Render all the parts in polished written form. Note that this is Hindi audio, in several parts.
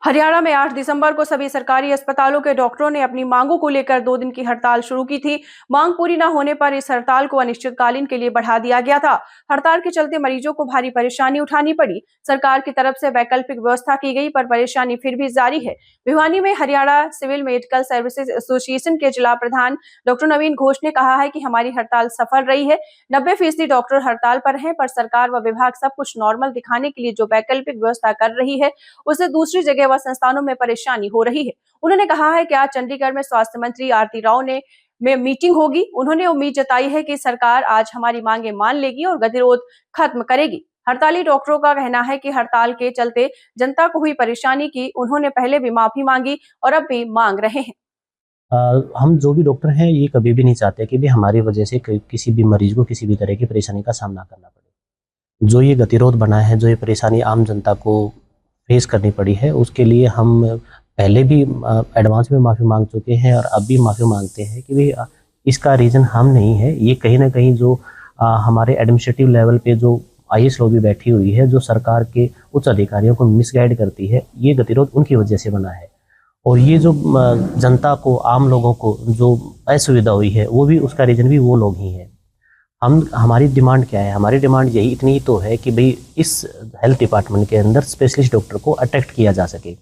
हरियाणा में 8 दिसंबर को सभी सरकारी अस्पतालों के डॉक्टरों ने अपनी मांगों को लेकर 2 दिन की हड़ताल शुरू की थी। मांग पूरी न होने पर इस हड़ताल को अनिश्चितकालीन के लिए बढ़ा दिया गया था। हड़ताल के चलते मरीजों को भारी परेशानी उठानी पड़ी। सरकार की तरफ से वैकल्पिक व्यवस्था की गई, पर परेशानी फिर भी जारी है। भिवानी में Haryana civil medical services association के जिला प्रधान डॉक्टर नवीन घोष ने कहा है कि हमारी हड़ताल सफल रही है। 90% डॉक्टर हड़ताल पर हैं, पर सरकार व विभाग सब कुछ नॉर्मल दिखाने के लिए जो वैकल्पिक व्यवस्था कर रही है, उससे दूसरी जगह व संस्थानों में परेशानी हो रही है। उन्होंने कहा है कि आज चंडीगढ़ में स्वास्थ्य मंत्री आरती राव ने में मीटिंग होगी। उन्होंने उम्मीद जताई है कि सरकार आज हमारी मांगे मान लेगी और गतिरोध खत्म करेगी। हड़ताली डॉक्टरों का कहना है कि हड़ताल के चलते जनता को हुई परेशानी की उन्होंने पहले भी माफी मांगी और अब भी मांग रहे हैं। हम जो भी डॉक्टर हैं ये कभी भी नहीं चाहते कि भी हमारी वजह से किसी भी मरीज को किसी भी तरह की परेशानी का सामना करना पड़े। जो ये गतिरोध बना है, जो ये परेशानी आम जनता को फेस करनी पड़ी है, उसके लिए हम पहले भी एडवांस में माफ़ी मांग चुके हैं और अब भी माफ़ी मांगते हैं कि भाई इसका रीज़न हम नहीं है। ये कहीं ना कहीं जो हमारे एडमिनिस्ट्रेटिव लेवल पे जो आईएएस लॉबी बैठी हुई है, जो सरकार के उच्च अधिकारियों को मिसगाइड करती है, ये गतिरोध उनकी वजह से बना है। और ये जो जनता को, आम लोगों को जो असुविधा हुई है, वो भी उसका रीज़न भी वो लोग ही हैं। हमारी डिमांड क्या है? हमारी डिमांड यही इतनी ही तो है कि भाई इस हेल्थ डिपार्टमेंट के अंदर स्पेशलिस्ट डॉक्टर को अट्रैक्ट किया जा सके।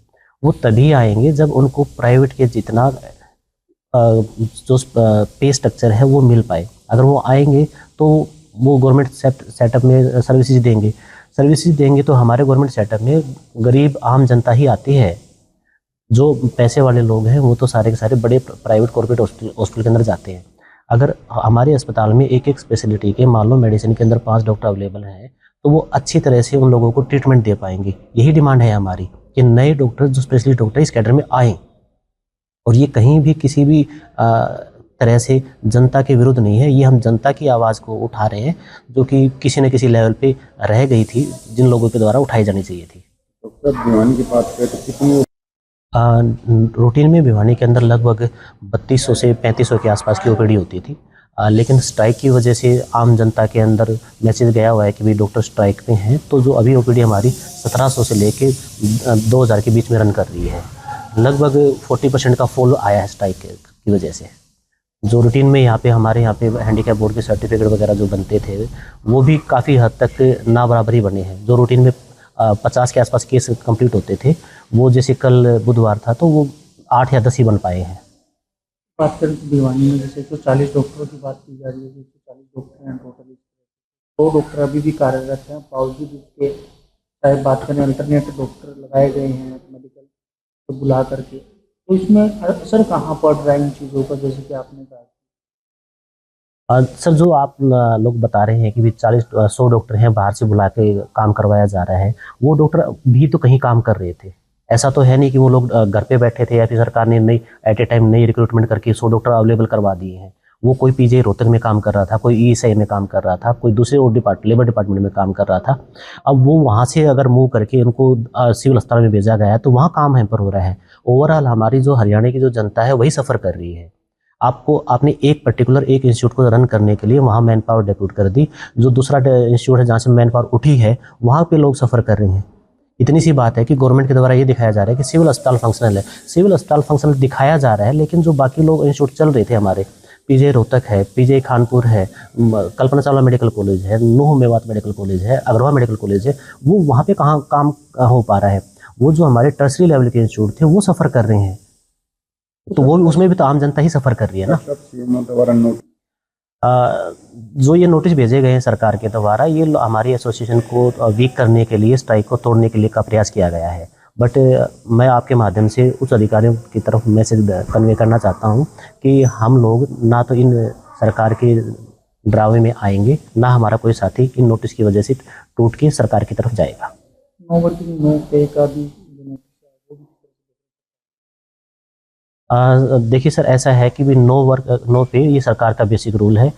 वो तभी आएंगे जब उनको प्राइवेट के जितना जो पे स्ट्रक्चर है वो मिल पाए। अगर वो आएंगे तो वो गवर्नमेंट सेटअप में सर्विसेज देंगे तो हमारे गवर्नमेंट सेटअप में गरीब आम जनता ही आती है। जो पैसे वाले लोग हैं वो तो सारे के सारे बड़े प्राइवेट कॉर्पोरेट हॉस्पिटल के अंदर जाते हैं। अगर हमारे अस्पताल में एक एक स्पेशलिटी के, मान लो मेडिसिन के अंदर 5 डॉक्टर अवेलेबल हैं, तो वो अच्छी तरह से उन लोगों को ट्रीटमेंट दे पाएंगे। यही डिमांड है हमारी कि नए डॉक्टर, जो स्पेशलिस्ट डॉक्टर इस कैडर में आएँ। और ये कहीं भी किसी भी तरह से जनता के विरुद्ध नहीं है। ये हम जनता की आवाज़ को उठा रहे हैं, जो कि किसी न किसी लेवल पे रह गई थी, जिन लोगों के द्वारा उठाई जानी चाहिए थी। डॉक्टर भिवानी की बात करें तो कितनी रूटीन में भिवानी के अंदर लगभग 3200 से 3500 के आसपास की ओपीडी होती थी। लेकिन स्ट्राइक की वजह से आम जनता के अंदर मैसेज गया हुआ है कि भाई डॉक्टर स्ट्राइक में हैं, तो जो अभी ओपीडी हमारी 1700 से लेके 2000 के बीच में रन कर रही है। लगभग 40% का फॉल आया है स्ट्राइक की वजह से। जो रूटीन में हमारे यहाँ पे हैंडीकैप बोर्ड के सर्टिफिकेट वगैरह जो बनते थे, वो भी काफ़ी हद तक ना बराबर ही बने हैं। जो रूटीन में 50 के आसपास केस कंप्लीट होते थे, वो जैसे कल बुधवार था तो वो 8 या 10 ही बन पाए हैं। बात करें तो भिवानी में जैसे तो 40 डॉक्टरों की बात की जा रही है, जैसे 40 डॉक्टर हैं टोटली, 2 डॉक्टर अभी भी कार्यरत हैं, बावजूद इसके चाहे बात करें अल्टरनेट डॉक्टर लगाए गए हैं मेडिकल तो बुला करके, तो इसमें असर कहाँ पड़ रहा है इन चीज़ों का, जैसे कि आपने कहा? सर, जो आप लोग बता रहे हैं कि भी 100 डॉक्टर हैं बाहर से बुला के काम करवाया जा रहा है, वो डॉक्टर भी तो कहीं काम कर रहे थे। ऐसा तो है नहीं कि वो लोग घर पे बैठे थे या फिर सरकार ने नई एट ए टाइम नई रिक्रूटमेंट करके 100 डॉक्टर अवेलेबल करवा दिए हैं। वो कोई पीजे रोहतक में काम कर रहा था, कोई ईएसआई में काम कर रहा था, कोई दूसरे और लेबर डिपार्टमेंट में काम कर रहा था। अब वो वहाँ से अगर मूव करके उनको सिविल अस्पताल में भेजा गया है तो वहाँ काम हैम्पर हो रहा है। ओवरऑल हमारी जो हरियाणा की जो जनता है वही सफ़र कर रही है। आपने एक इंस्टीट्यूट को रन करने के लिए वहाँ मैन पावर डेप्यूट कर दी। जो दूसरा इंस्टीट्यूट है जहाँ से मैन पावर उठी है, वहाँ पे लोग सफ़र कर रहे हैं। इतनी सी बात है कि गवर्नमेंट के द्वारा ये दिखाया जा रहा है कि सिविल अस्पताल फंक्शनल है। सिविल अस्पताल फंक्शनल दिखाया जा रहा है, लेकिन जो बाकी लोग इंस्टीट्यूट चल रहे थे हमारे, पीजे रोहतक है, पीजे खानपुर है, कल्पना चावला मेडिकल कॉलेज है, नूह मेवात मेडिकल कॉलेज है, अग्रवा मेडिकल कॉलेज है, वो वहाँ पे कहाँ काम हो पा रहा है। वो जो हमारे टर्सरी लेवल के इंस्टीट्यूट थे वो सफ़र कर रहे हैं, तो वो उसमें भी तो आम जनता ही सफ़र कर रही है ना। जो ये नोटिस भेजे गए हैं सरकार के द्वारा, ये हमारी एसोसिएशन को वीक करने के लिए, स्ट्राइक को तोड़ने के लिए का प्रयास किया गया है। बट मैं आपके माध्यम से उच्च अधिकारियों की तरफ मैसेज कन्वे करना चाहता हूँ कि हम लोग ना तो इन सरकार के ड्रावे में आएंगे, ना हमारा कोई साथी इन नोटिस की वजह से टूट के सरकार की तरफ जाएगा। नो पे का भी देखिए सर, ऐसा है कि भी नो वर्क नो पे ये सरकार का बेसिक रूल है।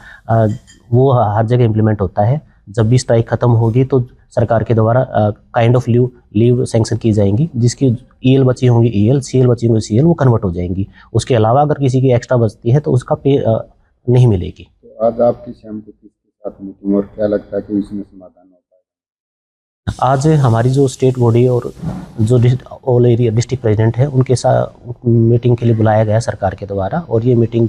वो हर जगह इम्प्लीमेंट होता है। जब भी स्ट्राइक खत्म होगी तो सरकार के द्वारा काइंड ऑफ लीव सैंक्शन की जाएंगी, जिसकी ईएल बची होंगी ईएल, सीएल बची होंगी सीएल, वो कन्वर्ट हो जाएंगी। उसके अलावा अगर किसी की एक्स्ट्रा बचती है तो उसका पे नहीं मिलेगी। तो आज आपकी शाम को किसके साथ मीटिंग और क्या लगता है कि इसमें समाधान हो? आज हमारी जो स्टेट बॉडी और जो ऑल एरिया डिस्ट्रिक्ट प्रेसिडेंट है उनके साथ मीटिंग के लिए बुलाया गया सरकार के द्वारा, और ये मीटिंग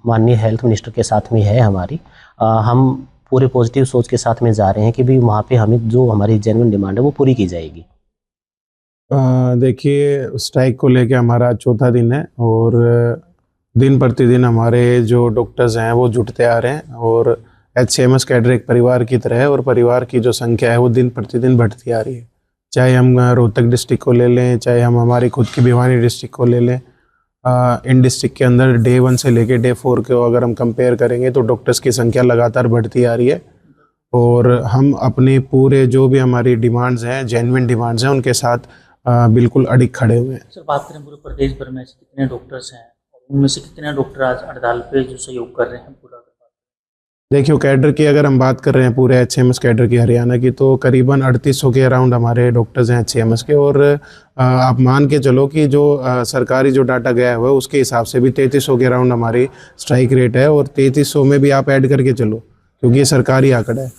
माननीय हेल्थ मिनिस्टर के साथ में है हमारी। हम पूरे पॉजिटिव सोच के साथ में जा रहे हैं कि भी वहाँ पे हमें जो हमारी जेन्युइन डिमांड है वो पूरी की जाएगी। देखिए, स्ट्राइक को लेके हमारा चौथा दिन है और दिन प्रतिदिन हमारे जो डॉक्टर्स हैं वो जुटते आ रहे हैं, और HCMS कैडर एक परिवार की तरह है और परिवार की जो संख्या है वो दिन प्रतिदिन बढ़ती आ रही है। चाहे हम रोहतक डिस्ट्रिक्ट को ले लें, चाहे हम हमारी खुद की भिवानी डिस्ट्रिक्ट को ले लें, इन डिस्ट्रिक्ट के अंदर डे 1 से लेके डे 4 को अगर हम कंपेयर करेंगे तो डॉक्टर्स की संख्या लगातार बढ़ती आ रही है, और हम अपने पूरे जो भी हमारी डिमांड्स हैं, जेन्युइन डिमांड्स हैं, उनके साथ बिल्कुल अडिग खड़े हुए हैं। सर, बात करें पूरे प्रदेश भर में ऐसे कितने डॉक्टर्स हैं और उनमें से कितने डॉक्टर आज हड़ताल पे जो सहयोग कर रहे हैं पूरा? देखिए, कैडर की अगर हम बात कर रहे हैं पूरे HCMS कैडर की हरियाणा की, तो करीबन 3800 के अराउंड हमारे डॉक्टर्स हैं HCMS के, और आप मान के चलो कि जो सरकारी जो डाटा गया हुआ है उसके हिसाब से भी 3300 के अराउंड हमारी स्ट्राइक रेट है, और 3300 में भी आप ऐड करके चलो क्योंकि ये सरकारी आंकड़ा है,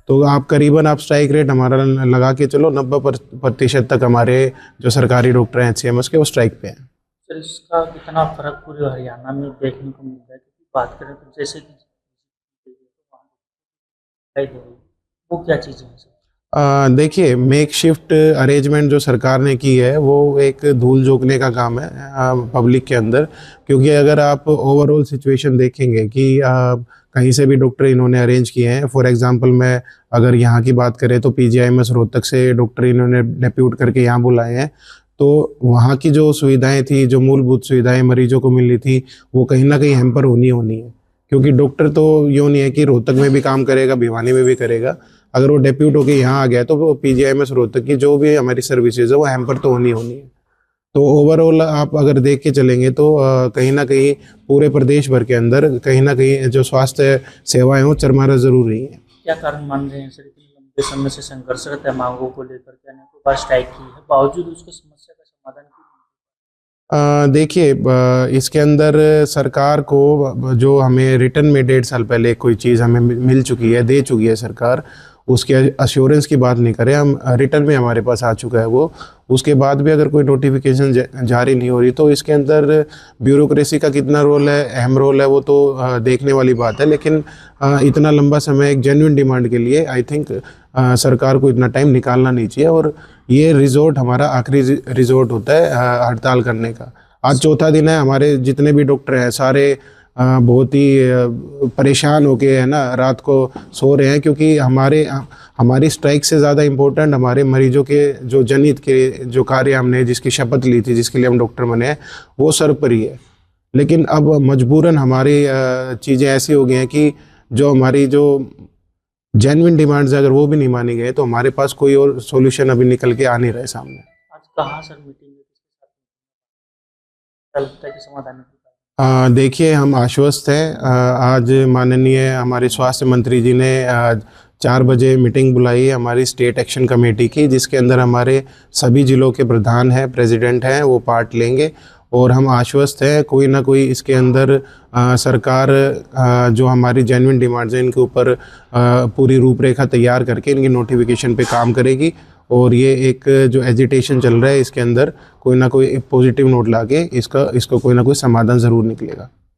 तो आप करीबन आप स्ट्राइक रेट हमारा लगा के चलो 90% तक हमारे जो सरकारी डॉक्टर हैं HCMS के वो स्ट्राइक पे हैं। सर, इसका कितना फर्क पूरे हरियाणा में देखने को मिलता है? क्योंकि बात करें तो जैसे कि वो क्या चीज़ें हैं? देखिए, मेक शिफ्ट अरेंजमेंट जो सरकार ने की है वो एक धूल झोंकने का काम है पब्लिक के अंदर, क्योंकि अगर आप ओवरऑल सिचुएशन देखेंगे कि कहीं से भी डॉक्टर इन्होंने अरेंज किए हैं। फॉर एग्जांपल मैं अगर यहाँ की बात करें तो PGIMS रोहतक से डॉक्टर इन्होंने डेप्यूट करके यहाँ बुलाए हैं, तो वहाँ की जो सुविधाएं थी, जो मूलभूत सुविधाएं मरीजों को मिल रही थी, वो कहीं ना कहीं हैम्पर होनी है, क्योंकि डॉक्टर तो यूँ नहीं है कि रोहतक में भी काम करेगा, भिवानी में भी करेगा। अगर वो डेप्यूट होकर यहाँ आ गया तो वो PGIMS रोहतक की जो भी हमारी सर्विसेज है वो हैम्पर तो होनी है। तो ओवरऑल आप अगर देख के चलेंगे तो कहीं ना कहीं पूरे प्रदेश भर के अंदर कहीं ना कहीं जो स्वास्थ्य सेवाएं हो चरमरा जरूर रही हैं। क्या कारण मान रहे हैं सर? इतने लंबे समय से संघर्षरत है मांगों को लेकर के, अनेकों बार स्ट्राइक की है, बावजूद उसकी समस्या का समाधान क्यों? देखिए, इसके अंदर सरकार को जो हमें रिटर्न में 1.5 साल पहले कोई चीज़ हमें मिल चुकी है, दे चुकी है सरकार, उसके अश्योरेंस की बात नहीं करें हम, रिटर्न में हमारे पास आ चुका है वो, उसके बाद भी अगर कोई नोटिफिकेशन जारी नहीं हो रही तो इसके अंदर ब्यूरोक्रेसी का कितना रोल है, अहम रोल है, वो तो देखने वाली बात है। लेकिन इतना लंबा समय एक जेन्युइन डिमांड के लिए आई थिंक सरकार को इतना टाइम निकालना नहीं चाहिए, और ये रिजोर्ट हमारा आखिरी रिजोर्ट होता है हड़ताल करने का। आज चौथा दिन है, हमारे जितने भी डॉक्टर हैं सारे बहुत ही परेशान होके है ना रात को सो रहे हैं, क्योंकि हमारी स्ट्राइक से ज़्यादा इम्पोर्टेंट हमारे मरीजों के जो जनहित के जो कार्य हमने जिसकी शपथ ली थी, जिसके लिए हम डॉक्टर बने हैं, वो सर्वोपरि है। लेकिन अब मजबूरन हमारी चीज़ें ऐसी हो गई हैं कि जो हमारी जो जेन्युइन डिमांड्स अगर वो भी नहीं मानी गए तो हमारे पास कोई और सॉल्यूशन अभी निकल के आ नहीं रहे सामने। आज कहाँ सर मीटिंग है, लगता है कि समाधान? देखिए, हम आश्वस्त हैं। आज माननीय हमारे स्वास्थ्य मंत्री जी ने 4 बजे मीटिंग बुलाई है हमारी स्टेट एक्शन कमेटी की, जिसके अंदर हमारे सभी ज़िलों के प्रधान हैं, प्रेसिडेंट हैं, वो पार्ट लेंगे, और हम आश्वस्त हैं कोई ना कोई इसके अंदर सरकार जो हमारी जेन्युइन डिमांड्स हैं इनके ऊपर पूरी रूपरेखा तैयार करके इनकी नोटिफिकेशन पे काम करेगी, और ये एक जो एजिटेशन चल रहा है इसके अंदर कोई ना कोई पॉजिटिव नोट लाके इसको कोई ना कोई समाधान ज़रूर निकलेगा।